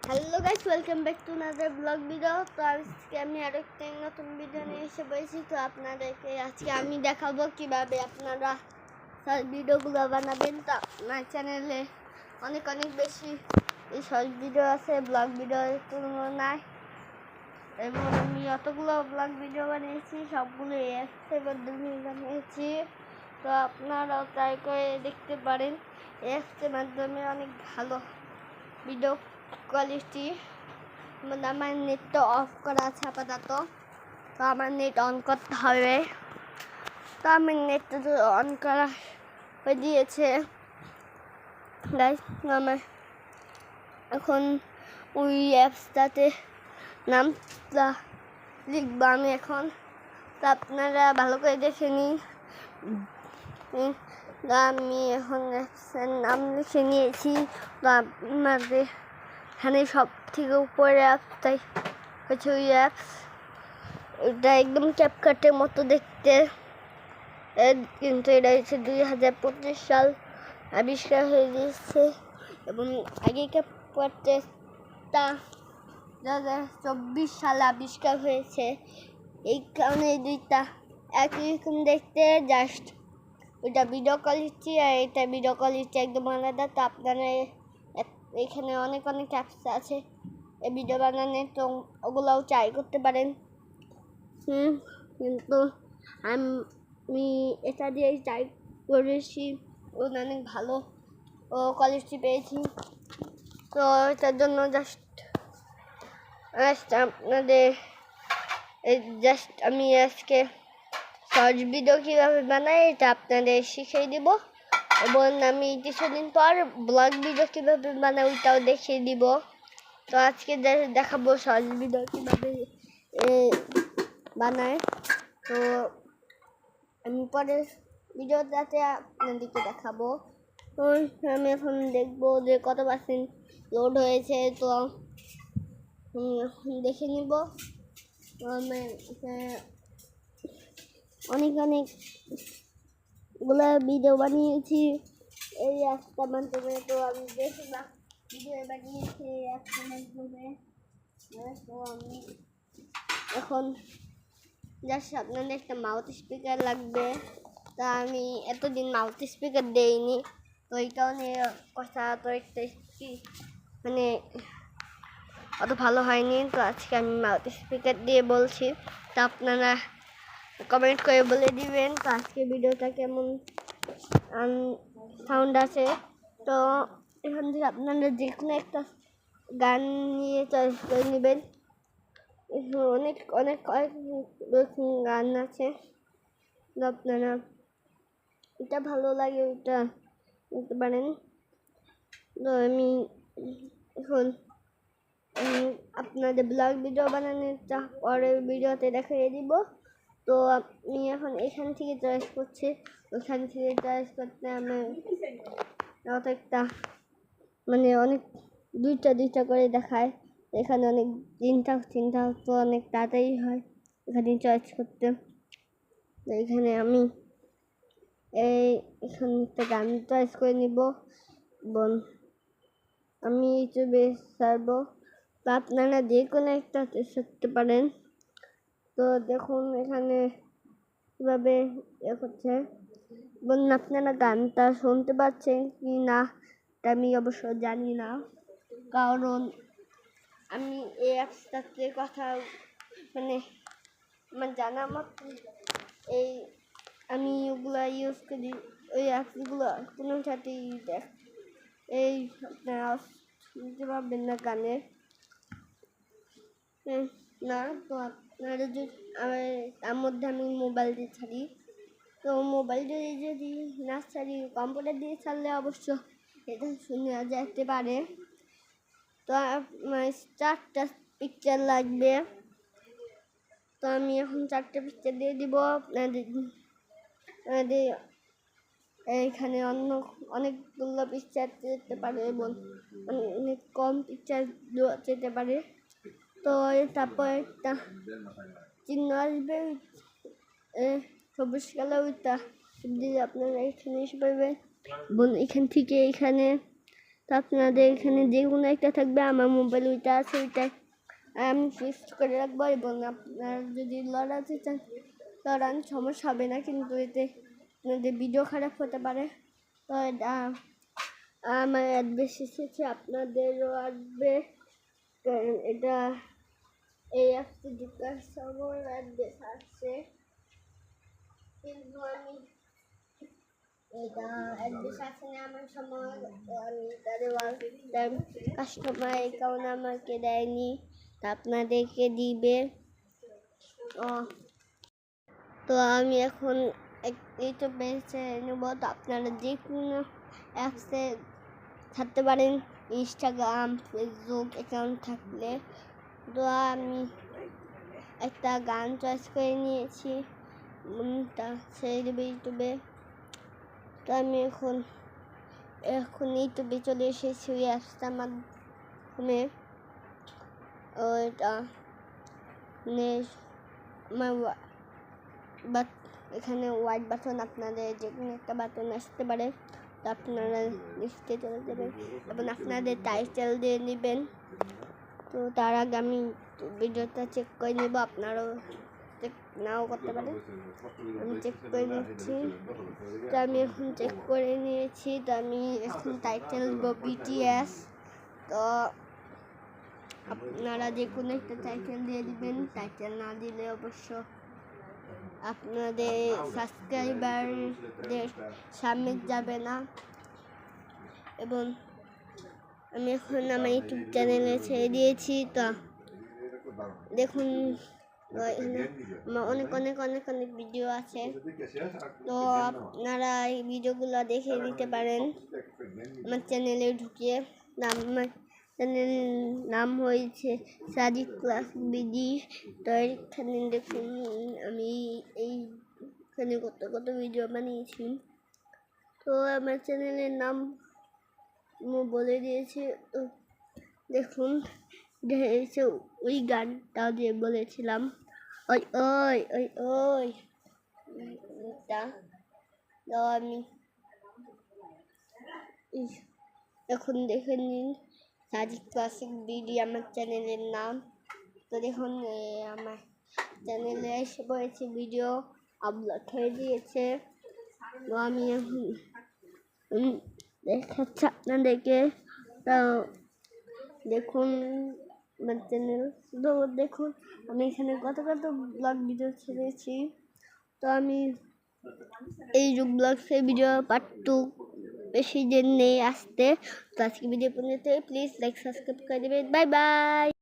Hello guys, welcome back to another blog video. তো আজকে আমি আরেকটা নতুন ভিডিও নিয়ে এসে বলেছি। তো আপনাদেরকে আজকে আমি দেখাবো কিভাবে আপনারা শর্ট ভিডিওগুলো বানাবেন। তো আমার চ্যানেলে অনেক বেশি এই শর্ট ভিডিও আছে ব্লগ ভিডিওর তুলনায়, এবং আমি যতগুলো ব্লগ ভিডিও বানিয়েছি সবগুলো অ্যাপসের মাধ্যমে বানিয়েছি। তো আপনারাও ট্রাই করে দেখতে পারেন। অ্যাপসের মাধ্যমে অনেক ভালো ভিডিও কোয়ালিটি। আমার নেটটা অফ করা আছে আপাতত, তো আমার নেট অন করতে হবে। তো আমার নেটটা তো অন করা হয়ে দিয়েছে গাইস। আমার এখন ওই অ্যাপসটাতে নামটা লিখবো আমি এখন। তো আপনারা ভালো করে দেখে নিন। আমি এখন অ্যাপসের নাম লিখে নিয়েছি। তো আপনাদের এখানে সব থেকে উপরে অ্যাপসটাই হচ্ছে ওই অ্যাপস। এটা একদম ক্যাপকাটের মতো দেখতে, কিন্তু এটা হচ্ছে 2025 সাল আবিষ্কার হয়ে গিয়েছে, এবং আগে ক্যাপকাটটা 2024 সালে আবিষ্কার হয়েছে। এই কারণে দুইটা একই রকম দেখতে, জাস্ট ওইটা ভিডিও কোয়ালিটি আর এটা ভিডিও কোয়ালিটি একদম আলাদা। তো আপনারা এখানে অনেক অ্যাপস আছে এই ভিডিও বানানো, তো ওগুলোও ট্রাই করতে পারেন। কিন্তু আমি এটা দিয়েই ট্রাই করেছি, অনেক ভালো কোয়ালিটি পেয়েছি। তো এটার জন্য জাস্ট আপনাদের আমি আজকে শর্ট ভিডিও কীভাবে বানাই এটা আপনাদের শিখিয়ে দিব, এবং আমি কিছুদিন পর ব্লগ ভিডিও কীভাবে বানাই ওইটাও দেখিয়ে দিব। তো আজকে দেখাবো শর্ট ভিডিও কীভাবে বানায়। তো আমি পরের ভিডিওটাতে আপনাদেরকে দেখাবো। তো আমি এখন দেখবো যে কত পার্সেন্ট লোড হয়েছে। তো দেখে নিব। অনেক গুলা ভিডিও বানিয়েছি এই একটা মাধ্যমে। তো আমি বেশিরভাগ ভিডিও বানিয়েছি একটা মাধ্যমে। তো আমি এখন জাস্ট আপনাদের একটা মাউথ স্পিকার লাগবে। তা আমি এতদিন মাউথ স্পিকার দেইনি, তো এই কারণে কথা তো একটা মানে অত ভালো হয়নি। তো আজকে আমি মাউথ স্পিকার দিয়ে বলছি, তা আপনারা কমেন্ট করে বলে দিবেন তো আজকে ভিডিওটা কেমন সাউন্ড আছে। তো এখান থেকে আপনারা যে কোনো একটা গান নিয়ে চয়েস করে নেবেন। অনেক রকম গান আছে, আপনারা এটা ভালো লাগে ওইটা নিতে পারেন। তো আমি এখন আপনাদের ব্লগ ভিডিও বানানোর পরের ভিডিওতে দেখিয়ে দিব। তো আমি এখন এখান থেকে চয়েস করছি, ওখান থেকে চয়েস করতে আমি একটা অনেক দুইটা করে দেখায়। এখানে অনেক তিনটা তো অনেক তাড়াতাড়ি হয় এখানে চয়েস করতে। তো এখানে আমি এখানে একটা গান চয়েস করে নিব, এবং আমি ইউটিউবে ছাড়বো। তো আপনারা যে কোনো একটা করতে পারেন। তো দেখুন এখানে কীভাবে করছে, এবং আপনারা গানটা শুনতে পাচ্ছেন কি না আমি অবশ্য জানি না, কারণ আমি এই অ্যাপসটাতে কথা আমার জানা মতো আমি ওগুলো ইউজ করি। ওই অ্যাপসগুলো কোনোটাতেই আপনারা শুনতে পাবেন না গানের না। তো আপনারা যদি তার মধ্যে আমি মোবাইল দিয়ে ছাড়ি, তো মোবাইল দিয়ে যদি না ছাড়ি কম্পিউটার দিয়ে ছাড়লে অবশ্য এটা শুনে যেতে পারে। তো আমার 4টা পিকচার লাগবে। তো আমি এখন 4টা পিকচার দিয়ে দিব আপনাদের। এইখানে অনেকগুলো পিকচার যেতে পারে, এবং অনেক কম পিকচার যেতে পারে। তো তারপর একটা চিহ্ন আসবে সবুজ কালার, ওইটা দিলে আপনারা এখানে এসে পাবেন, এবং এখান থেকে এখানে তো আপনাদের এখানে যে কোনো একটা থাকবে, আমার মোবাইল ওইটা আছে, ওইটা আমি ফিক্সড করে রাখবো। এবং আপনারা যদি লড়াতে চান লড়ান, সমস্যা হবে না, কিন্তু এতে আপনাদের ভিডিও খারাপ হতে পারে। তো এটা আমার অ্যাড্রেস এসেছে, আপনাদেরও আসবে। এটা এই অ্যাপটি ঢোকার সময় অ্যাড্রেস আসছে, কিন্তু আমি এটা অ্যাড্রেস আসে না আমার সময়। আমি তাদের কাস্টমার অ্যাকাউন্ট আমাকে দেয়নি, তা আপনাদেরকে দিবে। তো আমি এখন এইটা বেছে নেব। তো আপনারা যে কোনো অ্যাপসে থাকতে পারেন, ইনস্টাগ্রাম, ফেসবুক অ্যাকাউন্ট থাকলে। তো আমি একটা গান চয়েস করে নিয়েছি, তা ছেড়ে দেবে ইউটিউবে। তো আমি এখন ইউটিউবে চলে এসেছি ওই অ্যাপসটার মাধ্যমে। ওইটা বাট এখানে হোয়াইট বাটন, আপনাদের যে কোনো একটা বাটন আসতে পারে। তো আপনারা লিস্টে চলে যাবেন এবং আপনাদের টাইটেল দিয়ে নেবেন। তো তার আগে আমি ভিডিওটা চেক করে নেব, আপনারাও চেক নাও করতে পারেন। আমি চেক করে নিচ্ছি। তো আমি এখন চেক করে নিয়েছি। তো আমি এখন টাইটেল দেবো BTS। তো আপনারা যে কোনো একটা টাইটেল দিয়ে দিবেন, টাইটেল না দিলে অবশ্য আপনাদের সাবস্ক্রাইবারদের সামনে যাবে না। এবং আমি এখন আমার ইউটিউব চ্যানেলে ছেড়ে দিয়েছি। তো দেখুন অনেক অনেক অনেক অনেক ভিডিও আছে, তো আপনারা এই ভিডিওগুলো দেখে নিতে পারেন আমার চ্যানেলে ঢুকিয়ে। আমার চ্যানেলের নাম হয়েছে সাজিদ ক্লাস বিডি। তো এখানে দেখুন আমি এইখানে কত ভিডিও বানিয়েছি। তো আমার চ্যানেলের নাম বলে দিয়েছি। তো দেখুন ওই গানটা যে বলেছিলাম, ওই ওই ওই ওই তো আমি এখন দেখে নিন, সাজিদ ক্লাসিক বিডি আমার চ্যানেলের নাম। তো দেখুন আমার চ্যানেলে এসে পড়েছে, ভিডিও আপলোড হয়ে দিয়েছে। তো আমি এখন দেখাচ্ছি আপনাদেরকে। তো দেখুন আমার চ্যানেল, শুধু দেখুন আমি এখানে কত ব্লগ ভিডিও ছেড়েছি। তো আমি এই ব্লগসের ভিডিও পার্ট 2 বেশি দিন নেই আসতে। তো আজকে ভিডিও পর্যন্ত, প্লিজ লাইক সাবস্ক্রাইব করে দেবেন। Bye bye.